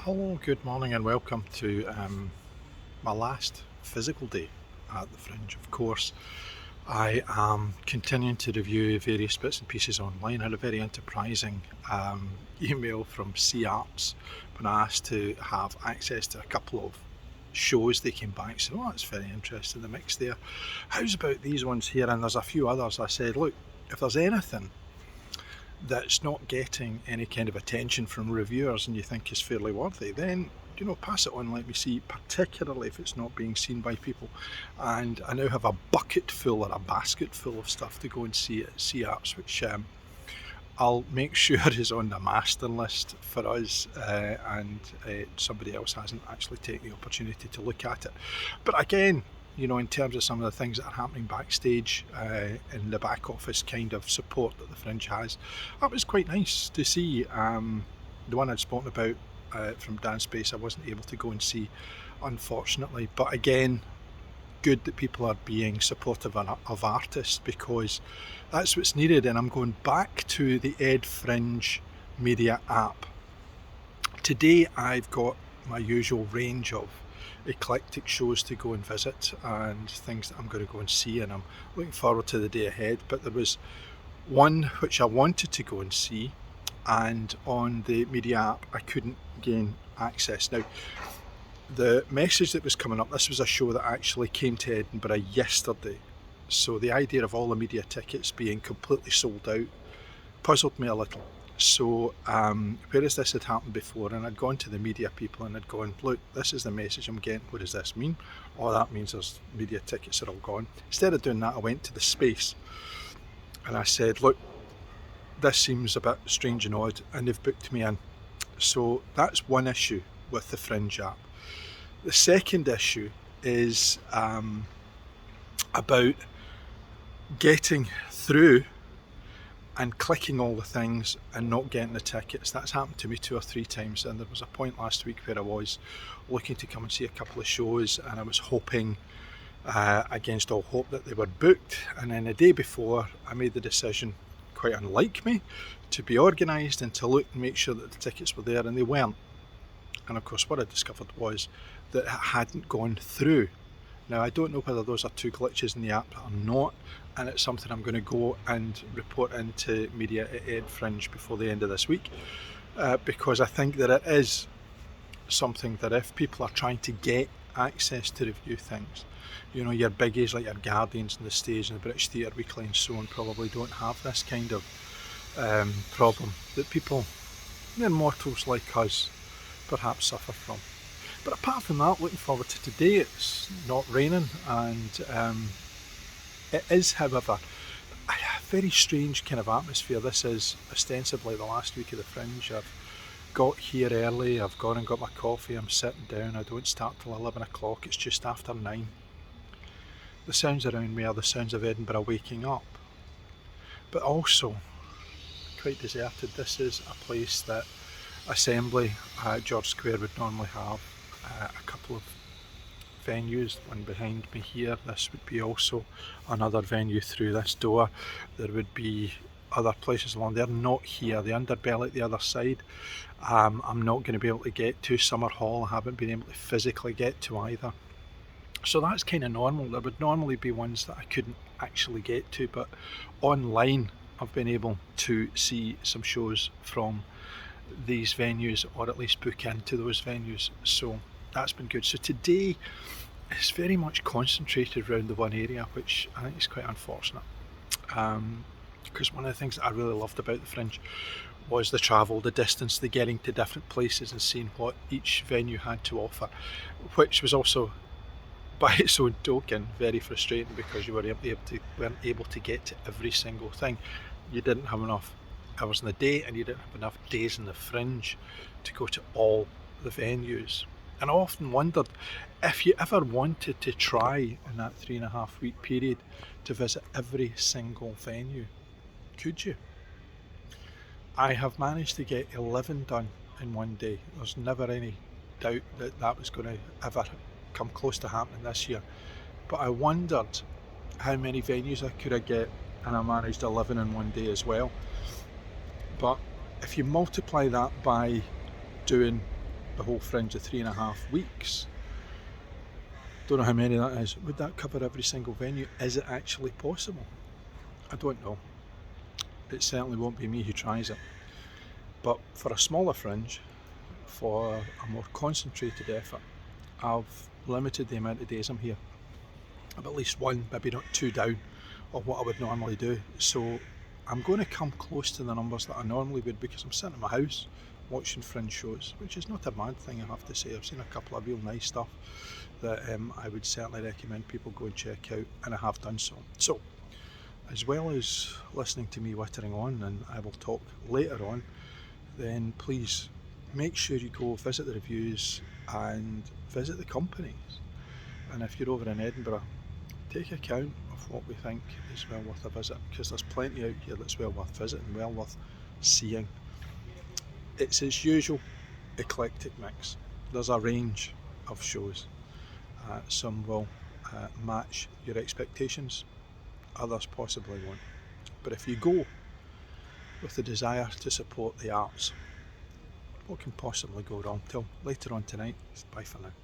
Hello, good morning, and welcome to my last physical day at the Fringe. Of course, I am continuing to review various bits and pieces online. I had a very enterprising email from C Arts when I asked to have access to a couple of shows. They came back and said, "Oh, that's very interesting, the mix there. How's about these ones here?" And there's a few others. I said, "Look, if there's anything that's not getting any kind of attention from reviewers and you think is fairly worthy, then pass it on, let me see, particularly if it's not being seen by people." And I now have a bucket full or a basket full of stuff to go and see at Sea Arts, which I'll make sure is on the master list for us, and somebody else hasn't actually taken the opportunity to look at it. But again, in terms of some of the things that are happening backstage, in the back office kind of support that the Fringe has, that was quite nice to see. The one I'd spoken about from Dance Space, I wasn't able to go and see, unfortunately. But again, good that people are being supportive of artists, because that's what's needed. And I'm going back to the Ed Fringe media app. Today I've got my usual range of eclectic shows to go and visit and things that I'm going to go and see, and I'm looking forward to the day ahead. But there was one which I wanted to go and see, and on the media app I couldn't gain access. Now, the message that was coming up, this was a show that actually came to Edinburgh yesterday, so the idea of all the media tickets being completely sold out puzzled me a little. So whereas this had happened before, and I'd gone to the media people and had gone, "Look, this is the message I'm getting, what does this mean?" "Oh, that means there's media tickets are all gone." Instead of doing that, I went to the space and I said, "Look, this seems a bit strange and odd," and they've booked me in. So that's one issue with the Fringe app. The second issue is about getting through and clicking all the things and not getting the tickets. That's happened to me 2 or 3 times, and there was a point last week where I was looking to come and see a couple of shows, and I was hoping, against all hope, that they were booked. And then the day before, I made the decision, quite unlike me, to be organised and to look and make sure that the tickets were there, and they weren't. And of course what I discovered was that it hadn't gone through. Now, I don't know whether those are two glitches in the app or not, and it's something I'm going to go and report into media at Ed Fringe before the end of this week, because I think that it is something that if people are trying to get access to review things, your biggies like your Guardians and the Stage and the British Theatre Weekly and so on probably don't have this kind of problem that people, mere mortals like us, perhaps suffer from. But apart from that, looking forward to today. It's not raining, and it is, however, a very strange kind of atmosphere. This is ostensibly the last week of the Fringe. I've got here early, I've gone and got my coffee, I'm sitting down, I don't start till 11 o'clock, it's just after 9. The sounds around me are the sounds of Edinburgh waking up, but also quite deserted. This is a place that Assembly at George Square would normally have a couple of venues. One behind me here, this would be also another venue through this door. There would be other places along there, not here. The Underbelly at the other side, I'm not going to be able to get to. Summer Hall, I haven't been able to physically get to either. So that's kind of normal. There would normally be ones that I couldn't actually get to, but online I've been able to see some shows from these venues, or at least book into those venues, so that's been good. So today is very much concentrated around the one area, which I think is quite unfortunate, because one of the things that I really loved about the Fringe was the travel, the distance, the getting to different places and seeing what each venue had to offer, which was also by its own token very frustrating, because you weren't able to get to every single thing. You didn't have enough hours in the day, and you didn't have enough days in the Fringe to go to all the venues. And I often wondered, if you ever wanted to try in that 3.5 week period to visit every single venue, could you? I have managed to get 11 done in one day. There's never any doubt that that was going to ever come close to happening this year. But I wondered how many venues I could have get, and I managed 11 in one day as well. But if you multiply that by doing the whole Fringe of 3.5 weeks. Don't know how many that is. Would that cover every single venue? Is it actually possible? I don't know. It certainly won't be me who tries it. But for a smaller Fringe, for a more concentrated effort, I've limited the amount of days I'm here. I'm at least one, maybe not two down of what I would normally do. So I'm going to come close to the numbers that I normally would, because I'm sitting in my house watching Fringe shows, which is not a bad thing, I have to say. I've seen a couple of real nice stuff that I would certainly recommend people go and check out, and I have done so. So, as well as listening to me wittering on, and I will talk later on, then please make sure you go visit the reviews and visit the companies. And if you're over in Edinburgh, take account of what we think is well worth a visit, because there's plenty out here that's well worth visiting, well worth seeing. It's its usual eclectic mix. There's a range of shows. Some will match your expectations, others possibly won't. But if you go with the desire to support the arts, what can possibly go wrong? Till later on tonight. Bye for now.